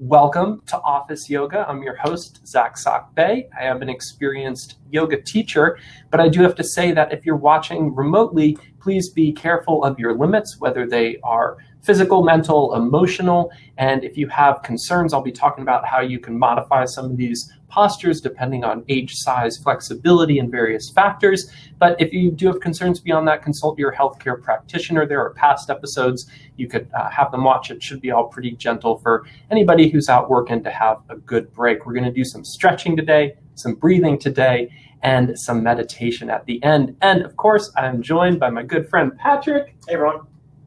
Welcome to Office Yoga. I'm your host, SacBe. I am an experienced yoga teacher, but I do have to say that if you're watching remotely, please be careful of your limits, whether they are physical, mental, emotional, and if you have concerns, I'll be talking about how you can modify some of these postures depending on age, size, flexibility, and various factors. But if you do have concerns beyond that, consult your healthcare practitioner. There are past episodes. You could have them watch. It should be all pretty gentle for anybody who's out working to have a good break. We're going to do some stretching today, some breathing today, and some meditation at the end. And of course, I'm joined by my good friend, Patrick. Hey, everyone.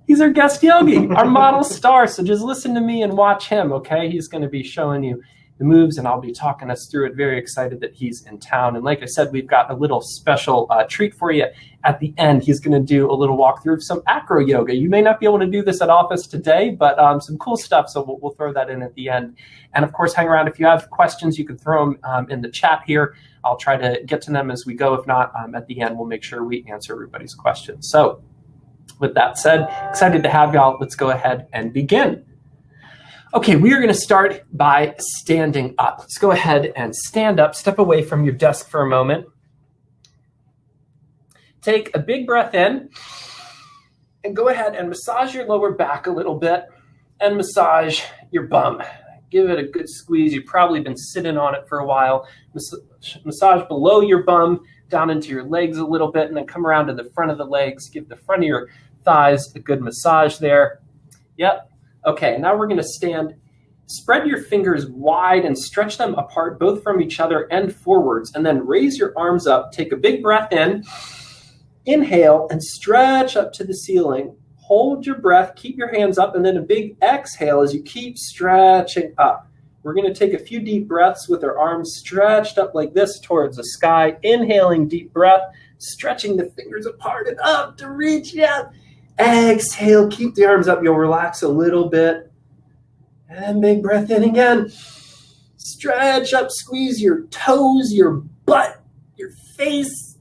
He's our guest yogi, our model star. So just listen to me and watch him, okay? He's going to be showing you the moves, and I'll be talking us through it. Very excited that he's in town. And like I said, we've got a little special treat for you at the end. He's going to do a little walkthrough of some acro yoga. You may not be able to do this at office today, but some cool stuff. So we'll throw that in at the end. And of course, hang around. If you have questions, you can throw them in the chat here. I'll try to get to them as we go. If not, at the end, we'll make sure we answer everybody's questions. So with that said, excited to have y'all. Let's go ahead and begin. Okay, we are going to start by standing up. Let's go ahead and stand up, step away from your desk for a moment. Take a big breath in and go ahead and massage your lower back a little bit and massage your bum. Give it a good squeeze. You've probably been sitting on it for a while. Massage below your bum, down into your legs a little bit, and then come around to the front of the legs. Give the front of your thighs a good massage there. Yep. Okay, now we're going to stand. Spread your fingers wide and stretch them apart, both from each other and forwards, and then raise your arms up. Take a big breath in. Inhale and stretch up to the ceiling. Hold your breath, keep your hands up, and then a big exhale as you keep stretching up. We're going to take a few deep breaths with our arms stretched up like this towards the sky. Inhaling, deep breath, stretching the fingers apart and up to reach out. Exhale, keep the arms up. You'll relax a little bit. And big breath in again. Stretch up, squeeze your toes, your butt, your face.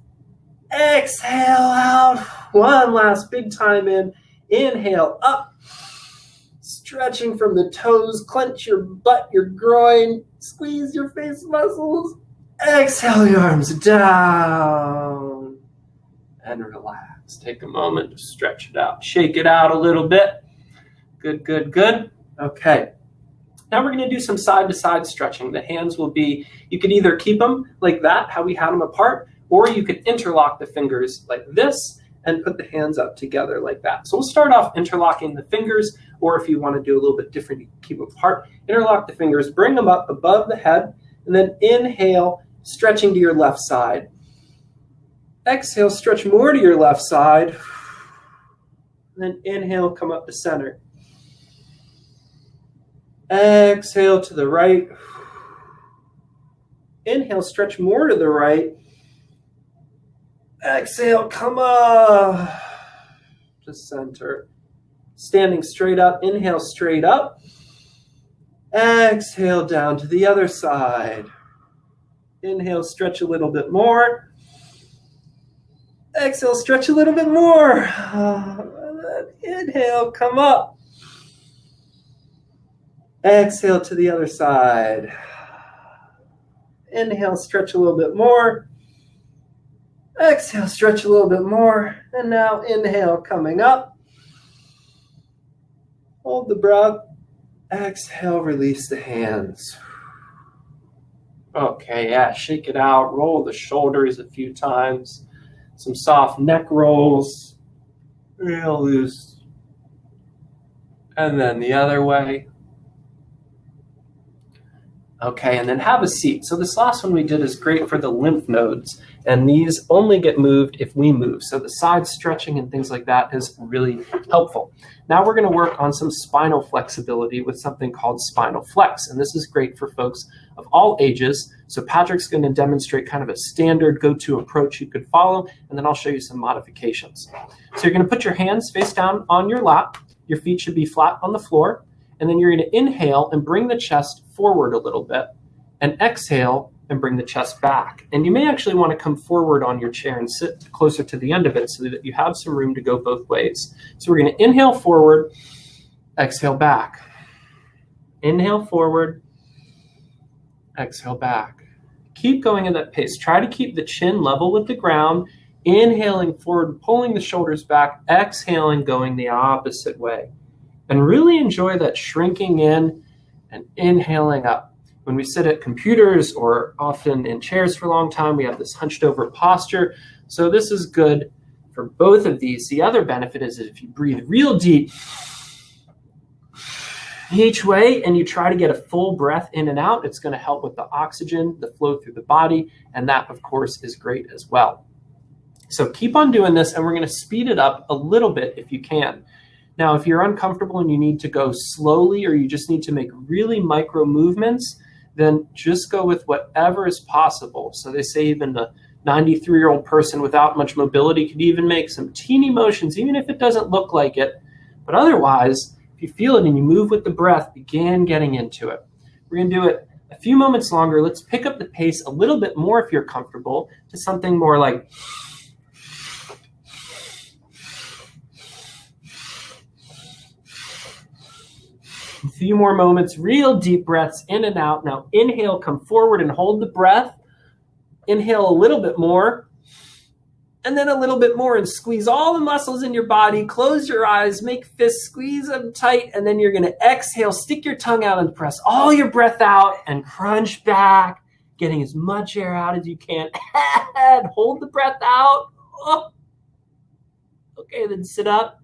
Exhale out. One last big time in. Inhale up. Stretching from the toes, clench your butt, your groin, squeeze your face muscles. Exhale your arms down and relax. Take a moment to stretch it out. Shake it out a little bit. Good, good, good. Okay. Now we're going to do some side-to-side stretching. The hands will be, you could either keep them like that, how we had them apart, or you could interlock the fingers like this and put the hands up together like that. So we'll start off interlocking the fingers, or if you want to do a little bit different, you can keep them apart. Interlock the fingers, bring them up above the head, and then inhale, stretching to your left side. Exhale, stretch more to your left side. And then inhale, come up to center. Exhale to the right. Inhale, stretch more to the right. Exhale, come up to center. Standing straight up, inhale straight up. Exhale down to the other side. Inhale, stretch a little bit more. Exhale, stretch a little bit more. Inhale, come up. Exhale to the other side. Inhale, stretch a little bit more. Exhale, stretch a little bit more. And now inhale, coming up. Hold the breath. Exhale, release the hands. Okay, yeah, shake it out. Roll the shoulders a few times. Some soft neck rolls. Real loose. And then the other way. Okay, and then have a seat. So this last one we did is great for the lymph nodes, and these only get moved if we move. So the side stretching and things like that is really helpful. Now we're going to work on some spinal flexibility with something called Spinal Flex, and this is great for folks of all ages. So Patrick's going to demonstrate kind of a standard go-to approach you could follow, and then I'll show you some modifications. So you're going to put your hands face down on your lap. Your feet should be flat on the floor. And then you're going to inhale and bring the chest forward a little bit, and exhale and bring the chest back. And you may actually want to come forward on your chair and sit closer to the end of it so that you have some room to go both ways. So we're going to inhale forward, exhale back. Inhale forward, exhale back. Keep going at that pace. Try to keep the chin level with the ground, inhaling forward, pulling the shoulders back, exhaling, going the opposite way. And really enjoy that shrinking in and inhaling up. When we sit at computers or often in chairs for a long time, we have this hunched over posture. So this is good for both of these. The other benefit is that if you breathe real deep each way and you try to get a full breath in and out, it's going to help with the oxygen, the flow through the body, and that, of course, is great as well. So keep on doing this, and we're going to speed it up a little bit if you can. Now, if you're uncomfortable and you need to go slowly or you just need to make really micro movements, then just go with whatever is possible. So they say even the 93-year-old person without much mobility could even make some teeny motions, even if it doesn't look like it. But otherwise, if you feel it and you move with the breath, begin getting into it. We're going to do it a few moments longer. Let's pick up the pace a little bit more if you're comfortable to something more like a few more moments, real deep breaths in and out. Now inhale, come forward and hold the breath. Inhale a little bit more, and then a little bit more, and squeeze all the muscles in your body. Close your eyes, make fists, squeeze them tight, and then you're going to exhale, stick your tongue out and press all your breath out and crunch back, getting as much air out as you can. Hold the breath out. Oh. Okay, then sit up.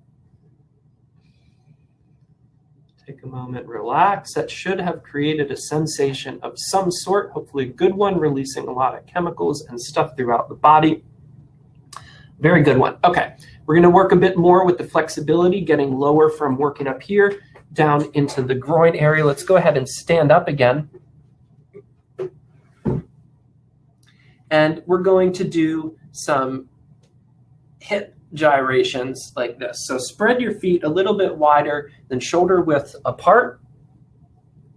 Take a moment, relax. That should have created a sensation of some sort, hopefully a good one, releasing a lot of chemicals and stuff throughout the body. Very good one. Okay, we're going to work a bit more with the flexibility, getting lower from working up here down into the groin area. Let's go ahead and stand up again. And we're going to do some hip gyrations like this. So spread your feet a little bit wider than shoulder width apart.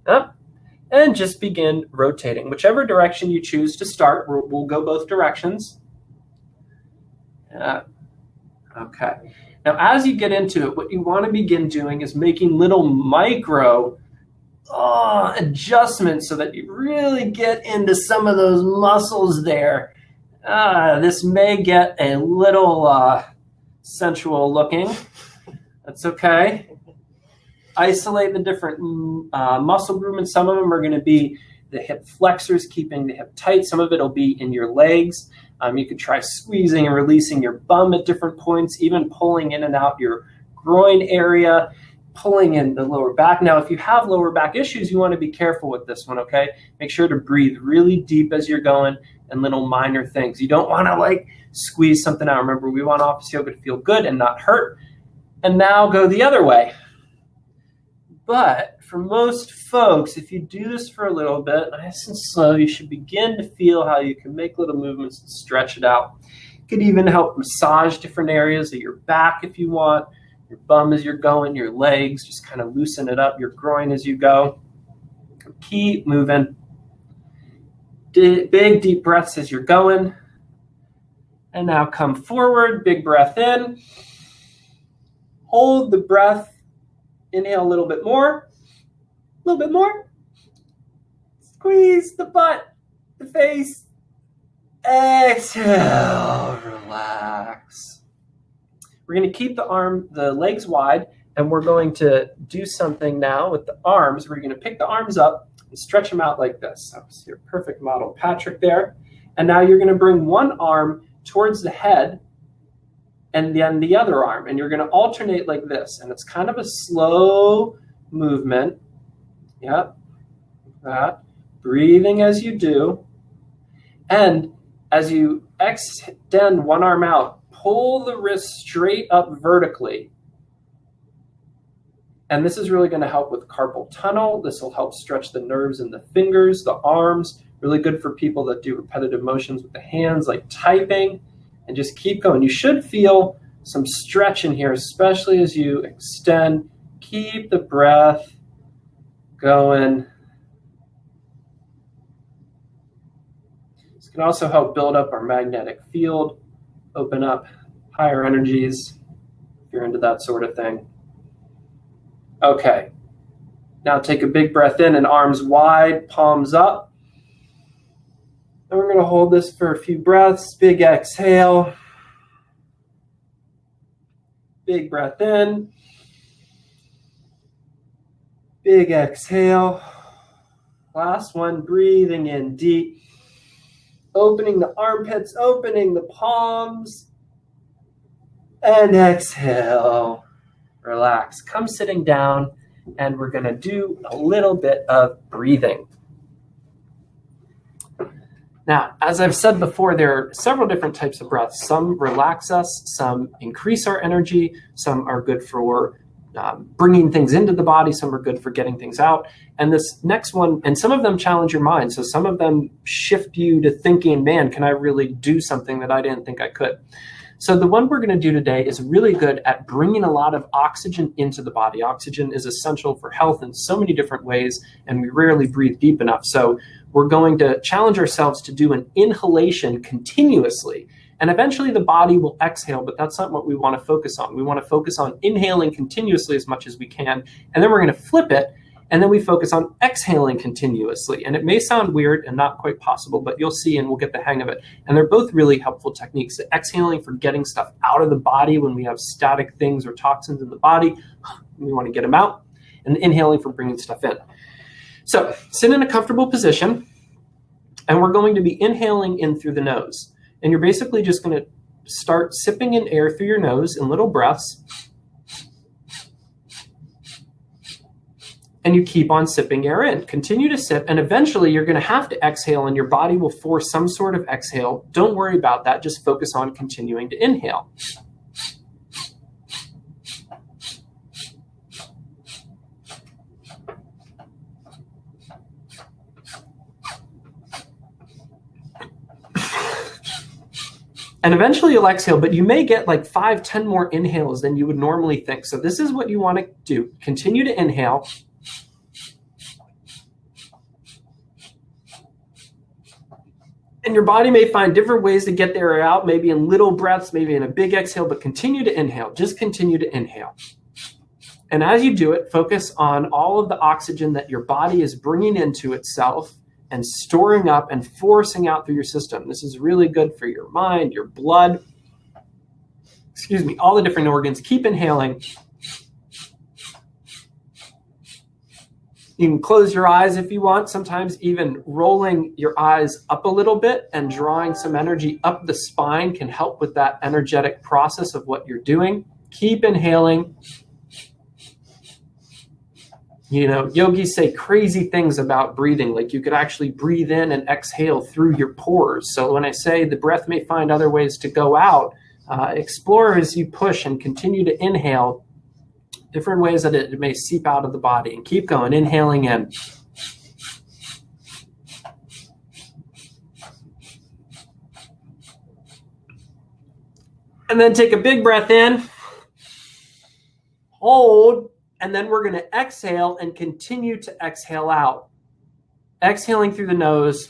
Up. And just begin rotating. Whichever direction you choose to start, we'll go both directions. Okay. Now, as you get into it, what you want to begin doing is making little micro adjustments so that you really get into some of those muscles there. This may get a little sensual looking. That's okay. Isolate the different muscle movements. Some of them are going to be the hip flexors, keeping the hip tight. Some of it will be in your legs. You could try squeezing and releasing your bum at different points, even pulling in and out your groin area, pulling in the lower back. Now, if you have lower back issues, you want to be careful with this one, okay? Make sure to breathe really deep as you're going and little minor things. You don't want to like squeeze something out. Remember, we want office yoga to feel good and not hurt. And now go the other way. But for most folks, if you do this for a little bit, nice and slow, you should begin to feel how you can make little movements and stretch it out. You could even help massage different areas of your back if you want, your bum as you're going, your legs, just kind of loosen it up, your groin as you go. Keep moving. Big deep breaths as you're going. And now come forward, big breath in. Hold the breath. Inhale a little bit more. A little bit more. Squeeze the butt, the face. Exhale, relax. We're going to keep the legs wide, and we're going to do something now with the arms. We're going to pick the arms up and stretch them out like this. That was your perfect model, Patrick, there. And now you're going to bring one arm towards the head and then the other arm, and you're going to alternate like this. And it's kind of a slow movement. Yep, that. Breathing as you do. And as you extend one arm out, pull the wrist straight up vertically. And this is really going to help with carpal tunnel. This will help stretch the nerves in the fingers, the arms. Really good for people that do repetitive motions with the hands, like typing. And just keep going. You should feel some stretch in here, especially as you extend. Keep the breath going. This can also help build up our magnetic field, open up higher energies, if you're into that sort of thing. Okay. Now take a big breath in and arms wide, palms up. And we're going to hold this for a few breaths. Big exhale. Big breath in. Big exhale. Last one, breathing in deep. Opening the armpits, opening the palms. And exhale. Relax. Come sitting down, and we're going to do a little bit of breathing. Now, as I've said before, there are several different types of breaths. Some relax us, some increase our energy, some are good for bringing things into the body, some are good for getting things out. And this next one, and some of them challenge your mind. So some of them shift you to thinking, man, can I really do something that I didn't think I could? So the one we're going to do today is really good at bringing a lot of oxygen into the body. Oxygen is essential for health in so many different ways, and we rarely breathe deep enough. So we're going to challenge ourselves to do an inhalation continuously. And eventually the body will exhale, but that's not what we want to focus on. We want to focus on inhaling continuously as much as we can, and then we're going to flip it, and then we focus on exhaling continuously. And it may sound weird and not quite possible, but you'll see and we'll get the hang of it. And they're both really helpful techniques. The exhaling for getting stuff out of the body when we have static things or toxins in the body, we want to get them out, and the inhaling for bringing stuff in. So sit in a comfortable position, and we're going to be inhaling in through the nose. And you're basically just going to start sipping in air through your nose in little breaths. And you keep on sipping air in. Continue to sip, and eventually you're going to have to exhale, and your body will force some sort of exhale. Don't worry about that. Just focus on continuing to inhale. And eventually you'll exhale, but you may get like 5-10 more inhales than you would normally think. So this is what you want to do. Continue to inhale. And your body may find different ways to get the air out, maybe in little breaths, maybe in a big exhale, but continue to inhale. Just continue to inhale. And as you do it, focus on all of the oxygen that your body is bringing into itself and storing up and forcing out through your system. This is really good for your mind, your blood, all the different organs. Keep inhaling. You can close your eyes if you want, sometimes even rolling your eyes up a little bit and drawing some energy up the spine can help with that energetic process of what you're doing. Keep inhaling. You know, yogis say crazy things about breathing, like you could actually breathe in and exhale through your pores. So when I say the breath may find other ways to go out, explore as you push and continue to inhale different ways that it may seep out of the body, and keep going, inhaling in. And then take a big breath in, hold, and then we're going to exhale and continue to exhale out. Exhaling through the nose,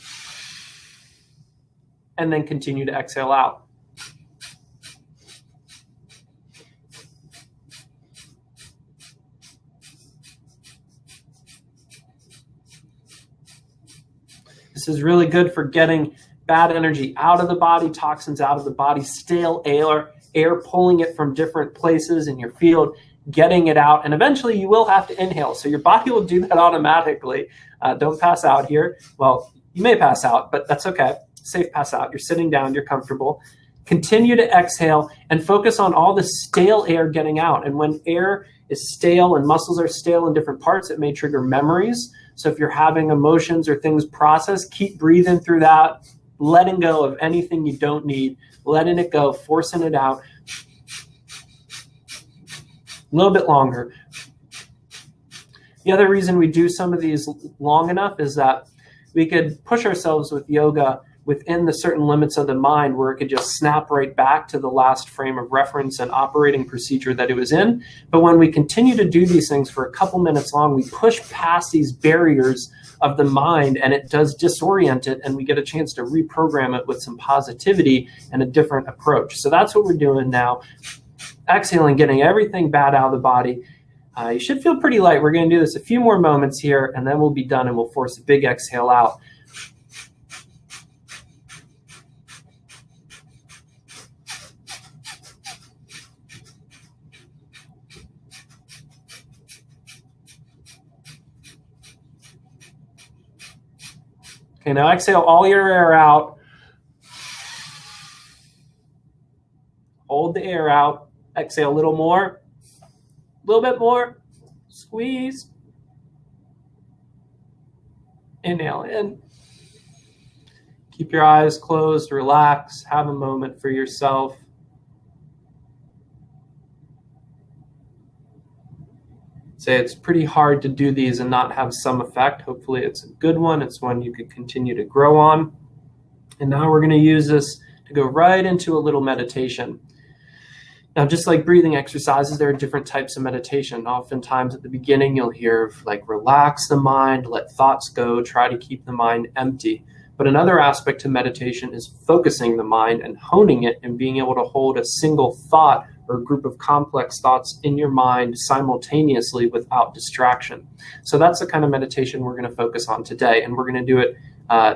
and then continue to exhale out. This is really good for getting bad energy out of the body, toxins out of the body, stale air pulling it from different places in your field, getting it out. And eventually you will have to inhale. So your body will do that automatically. Don't pass out here. Well, you may pass out, but that's okay. Safe pass out. You're sitting down, you're comfortable. Continue to exhale and focus on all the stale air getting out. And when air is stale and muscles are stale in different parts, it may trigger memories. So if you're having emotions or things processed, keep breathing through that, letting go of anything you don't need, letting it go, forcing it out. A little bit longer. The other reason we do some of these long enough is that we could push ourselves with yoga within the certain limits of the mind where it could just snap right back to the last frame of reference and operating procedure that it was in. But when we continue to do these things for a couple minutes long, we push past these barriers of the mind and it does disorient it, and we get a chance to reprogram it with some positivity and a different approach. So that's what we're doing now. Exhaling, getting everything bad out of the body. You should feel pretty light. We're going to do this a few more moments here, and then we'll be done, and we'll force a big exhale out. Okay, now exhale all your air out. Hold the air out. Exhale a little more. A little bit more. Squeeze. Inhale in. Keep your eyes closed. Relax. Have a moment for yourself. Say it's pretty hard to do these and not have some effect. Hopefully it's a good one. It's one you could continue to grow on. And now we're going to use this to go right into a little meditation. Now, just like breathing exercises, there are different types of meditation. Oftentimes at the beginning, you'll hear like relax the mind, let thoughts go, try to keep the mind empty. But another aspect to meditation is focusing the mind and honing it and being able to hold a single thought or a group of complex thoughts in your mind simultaneously without distraction. So that's the kind of meditation we're going to focus on today. And we're going to do it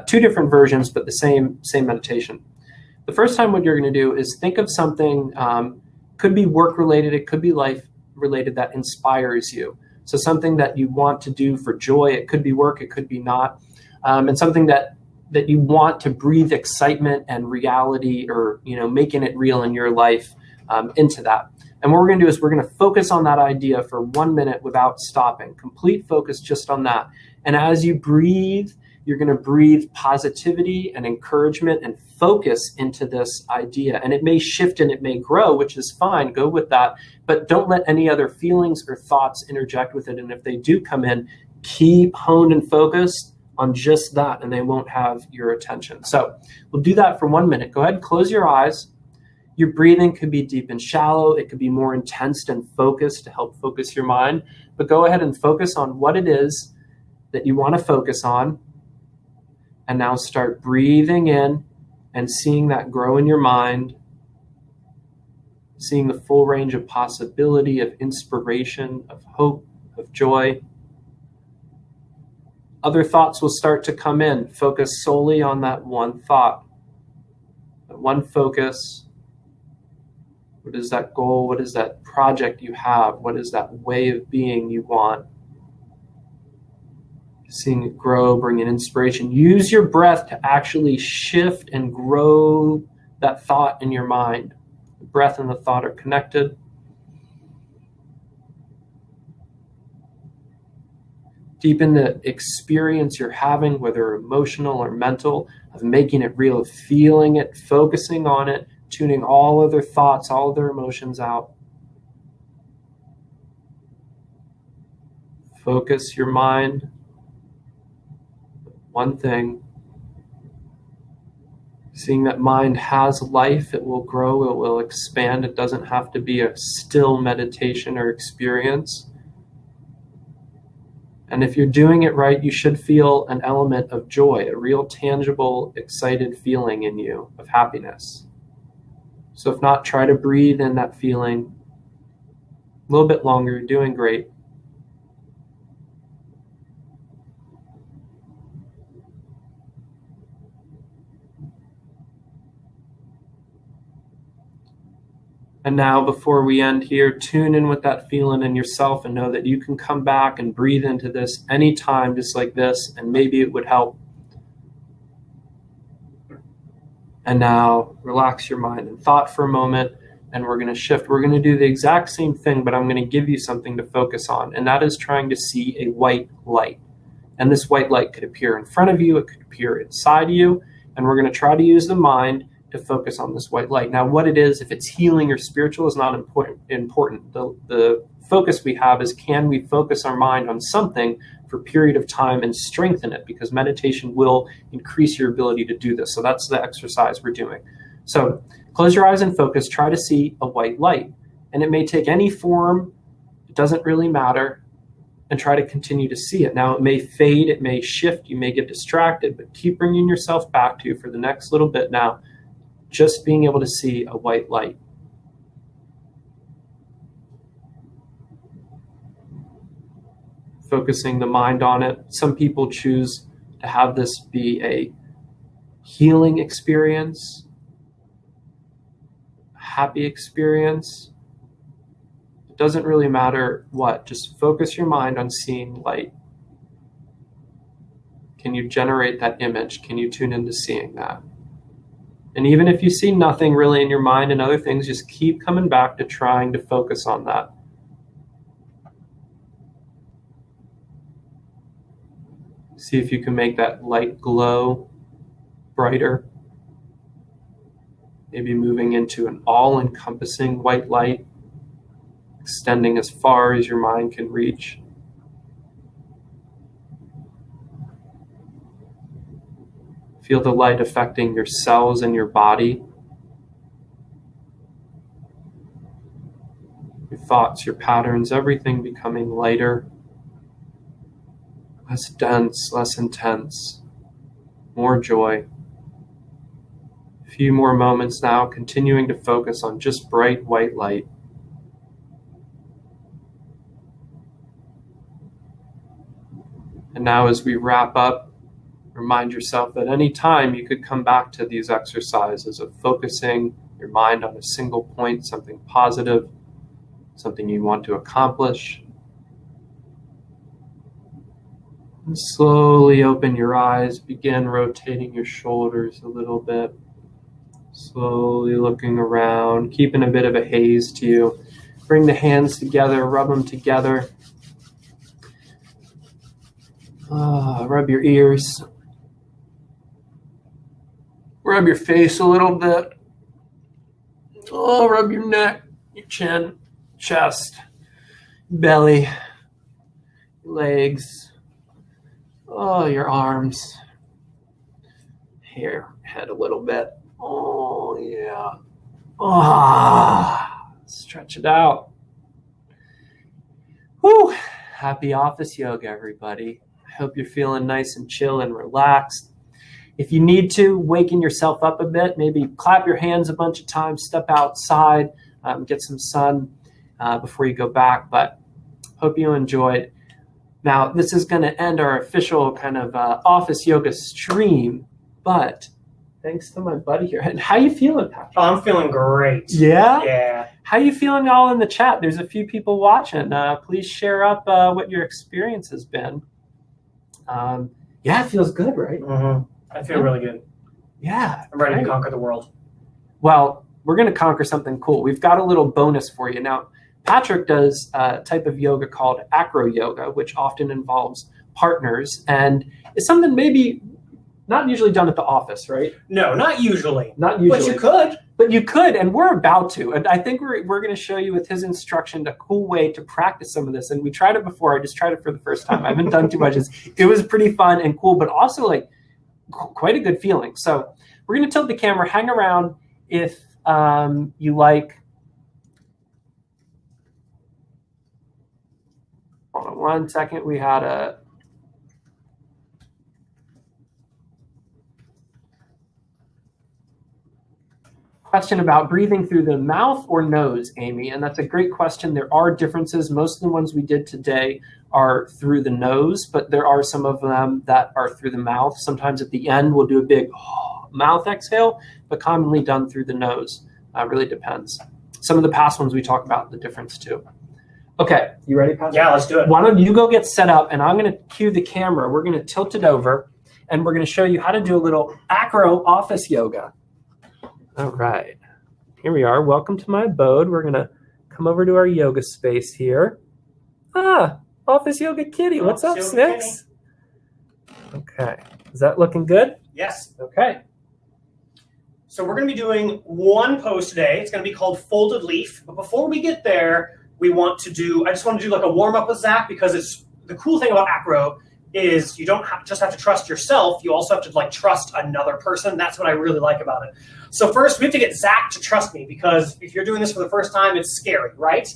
two different versions, but the same meditation. The first time what you're going to do is think of something, could be work related, it could be life related, that inspires you. So something that you want to do for joy, it could be work, it could be not. And something that you want to breathe excitement and reality, or making it real in your life, into that. And what we're going to do is we're going to focus on that idea for 1 minute without stopping. Complete focus just on that. And as you breathe, you're going to breathe positivity and encouragement and focus into this idea. And it may shift and it may grow, which is fine. Go with that. But don't let any other feelings or thoughts interject with it. And if they do come in, keep honed and focused on just that, and they won't have your attention. So we'll do that for 1 minute. Go ahead and close your eyes. Your breathing could be deep and shallow. It could be more intense and focused to help focus your mind. But go ahead and focus on what it is that you want to focus on. And now start breathing in and seeing that grow in your mind, seeing the full range of possibility, of inspiration, of hope, of joy. Other thoughts will start to come in. Focus solely on that one thought, that one focus. What is that goal? What is that project you have? What is that way of being you want? Seeing it grow, bring in inspiration. Use your breath to actually shift and grow that thought in your mind. The breath and the thought are connected. Deepen the experience you're having, whether emotional or mental, of making it real, of feeling it, focusing on it, tuning all other thoughts, all other emotions out. Focus your mind. One thing. Seeing that mind has life, it will grow, it will expand. It doesn't have to be a still meditation or experience. And if you're doing it right, you should feel an element of joy, a real tangible, excited feeling in you of happiness. So if not, try to breathe in that feeling a little bit longer. You're doing great. And now, before we end here, tune in with that feeling in yourself and know that you can come back and breathe into this anytime, just like this, and maybe it would help. And now, relax your mind and thought for a moment, and we're going to shift. We're going to do the exact same thing, but I'm going to give you something to focus on, and that is trying to see a white light. And this white light could appear in front of you, it could appear inside you, and we're going to try to use the mind to focus on this white light. Now, what it is, if it's healing or spiritual, is not important. The focus we have is, can we focus our mind on something for a period of time and strengthen it? Because meditation will increase your ability to do this. So that's the exercise we're doing. So close your eyes and focus. Try to see a white light. And it may take any form. It doesn't really matter. And try to continue to see it. Now, it may fade. It may shift. You may get distracted. But keep bringing yourself back to, for the next little bit now, just being able to see a white light. focusing the mind on it. Some people choose to have this be a healing experience, a happy experience. It doesn't really matter what, just focus your mind on seeing light. Can you generate that image? Can you tune into seeing that? And even if you see nothing really in your mind and other things, just keep coming back to trying to focus on that. See if you can make that light glow brighter. Maybe moving into an all-encompassing white light, extending as far as your mind can reach. Feel the light affecting your cells and your body, your thoughts, your patterns, everything becoming lighter, less dense, less intense, more joy. A few more moments now, continuing to focus on just bright white light. And now as we wrap up, remind yourself that any time you could come back to these exercises of focusing your mind on a single point, something positive, something you want to accomplish. And slowly open your eyes, begin rotating your shoulders a little bit. Slowly looking around, keeping a bit of a haze to you. Bring the hands together, rub them together. Rub your ears. Rub your face a little bit. Rub your neck, your chin, chest, belly, legs, your arms, here, head a little bit. Oh, yeah. Stretch it out. Whew. Happy office yoga, everybody. I hope you're feeling nice and chill and relaxed. If you need to, waken yourself up a bit, maybe clap your hands a bunch of times, step outside, get some sun before you go back. But hope you enjoyed. Now, this is going to end our official kind of office yoga stream, but thanks to my buddy here. And how you feeling, Patrick? Oh, I'm feeling great. Yeah? Yeah. How you feeling all in the chat? There's a few people watching. Please share up what your experience has been. Yeah, it feels good, right? Mm-hmm. I feel really good. Yeah. I'm ready to conquer the world. Well, we're going to conquer something cool. We've got a little bonus for you. Now, Patrick does a type of yoga called acro yoga, which often involves partners and is something maybe not usually done at the office, right? No, not usually. Not usually. But you could. But you could, and we're about to. And I think we're going to show you with his instruction a cool way to practice some of this. And we tried it before. I just tried it for the first time. I haven't done too much. It was pretty fun and cool, but also like quite a good feeling. So we're going to tilt the camera, hang around if you like. Hold on 1 second. We had a question about breathing through the mouth or nose, Amy, and that's a great question. There are differences. Most of the ones we did today are through the nose, but there are some of them that are through the mouth. Sometimes at the end, we'll do a big mouth exhale, but commonly done through the nose. Really depends. Some of the past ones we talk about the difference too. Okay, you ready, Patrick? Yeah, let's do it. Why don't you go get set up, and I'm going to cue the camera. We're going to tilt it over, and we're going to show you how to do a little acro office yoga. All right, here we are. Welcome to my abode. We're going to come over to our yoga space here. Office Yoga Kitty. What's up, Snicks? Okay, is that looking good? Yes. Okay. So we're going to be doing one pose today. It's going to be called folded leaf. But before we get there, I just want to do like a warm up with Zach, because the cool thing about acro is you don't just have to trust yourself. You also have to like trust another person. That's what I really like about it. So first, we have to get Zach to trust me, because if you're doing this for the first time, it's scary, right?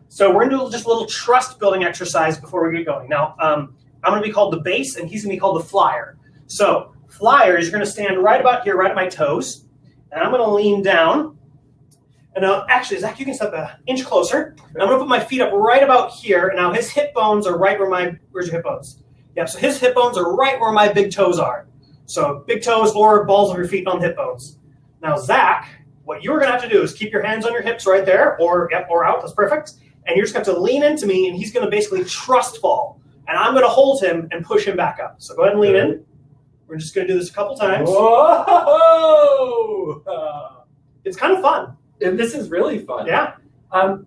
So we're going to do just a little trust building exercise before we get going. Now, I'm going to be called the base, and he's going to be called the flyer. So flyer is you're going to stand right about here, right at my toes, and I'm going to lean down. And now, actually, Zach, you can step an inch closer. And I'm going to put my feet up right about here. And now his hip bones are right where where's your hip bones? Yeah, so his hip bones are right where my big toes are. So big toes or balls of your feet on hip bones. Now, Zach, what you're going to have to do is keep your hands on your hips right there, or out. That's perfect. And you're just going to have to lean into me, and he's going to basically trust fall. And I'm going to hold him and push him back up. So go ahead and lean in. We're just going to do this a couple times. Whoa! It's kind of fun. And this is really fun. Yeah.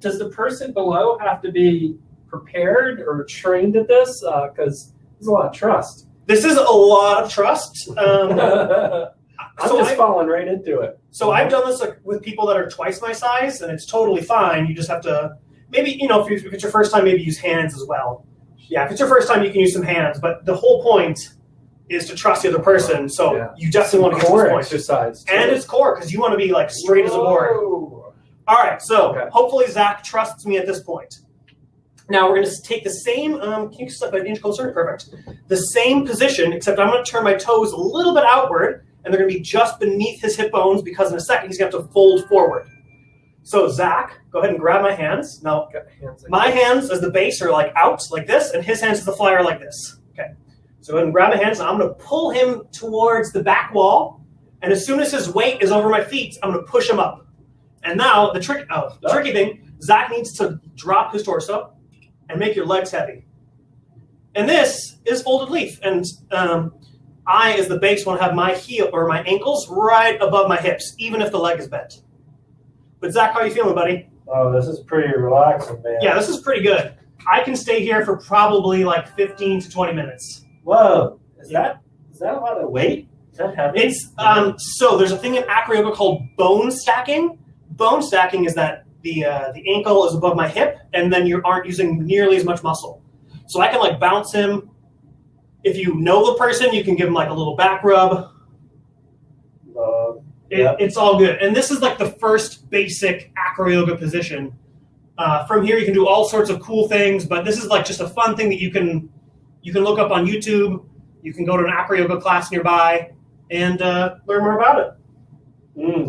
Does the person below have to be prepared or trained at this? Because there's a lot of trust. This is a lot of trust. I'm just falling right into it. So I've done this with people that are twice my size, and it's totally fine. You just have to, maybe, if it's your first time, maybe use hands as well. Yeah, if it's your first time, you can use some hands. But the whole point is to trust the other person. So you definitely want to get core this point. Exercise. Too. And it's core, because you want to be like straight as a board. All right, so hopefully Zach trusts me at this point. Now we're going to take the same, can you step an inch closer? Perfect. The same position, except I'm going to turn my toes a little bit outward, and they're going to be just beneath his hip bones, because in a second he's going to have to fold forward. So Zach, go ahead and grab my hands. Now, my hands as the base are like out like this, and his hands as the flyer like this. Okay. So go ahead and grab my hands, and I'm going to pull him towards the back wall, and as soon as his weight is over my feet, I'm going to push him up. And now the tricky thing, Zach needs to drop his torso and make your legs heavy. And this is folded leaf. And I, as the base, want to have my heel or my ankles right above my hips, even if the leg is bent. But Zach, how are you feeling, buddy? Oh, this is pretty relaxing, man. Yeah, this is pretty good. I can stay here for probably like 15 to 20 minutes. Whoa, is that a lot of weight? Is that heavy? It's so there's a thing in acro yoga called bone stacking. Bone stacking is that the ankle is above my hip, and then you aren't using nearly as much muscle. So I can like bounce him. If you know the person, you can give him like a little back rub. It's all good. And this is like the first basic acro yoga position. From here, you can do all sorts of cool things, but this is like just a fun thing that you can look up on YouTube. You can go to an acro yoga class nearby and learn more about it.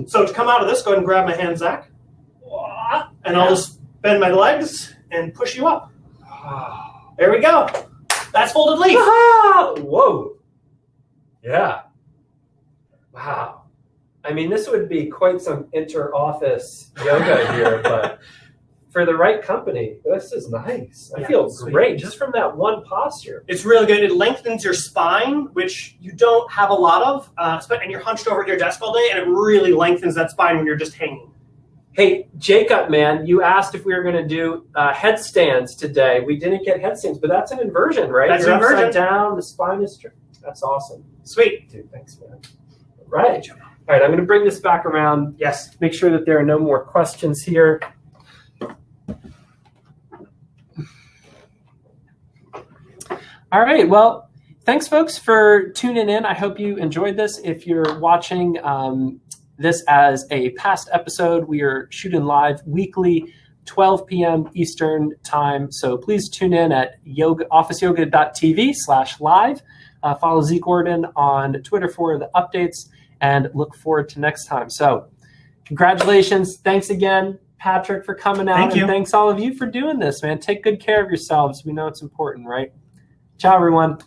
So to come out of this, go ahead and grab my hand, Zach. And I'll just bend my legs and push you up. There we go. That's folded leaf. Whoa. Yeah. Wow. I mean, this would be quite some inter-office yoga here, but for the right company, this is nice. I feel great just from that one posture. It's really good. It lengthens your spine, which you don't have a lot of, and you're hunched over at your desk all day, and it really lengthens that spine when you're just hanging. Hey, Jacob, man, you asked if we were going to do headstands today. We didn't get headstands, but that's an inversion, right? That's You're an inversion. upside down, the spine is straight. That's awesome. Sweet. Dude, thanks, man. Right. All right, I'm going to bring this back around. Yes. Make sure that there are no more questions here. All right, well, thanks, folks, for tuning in. I hope you enjoyed this. If you're watching this as a past episode, we are shooting live weekly, 12 p.m. Eastern time. So please tune in at officeyoga.tv/live. Follow Zeke Gordon on Twitter for the updates, and look forward to next time. So congratulations. Thanks again, Patrick, for coming out. Thank you. And thanks all of you for doing this, man. Take good care of yourselves. We know it's important, right? Ciao, everyone.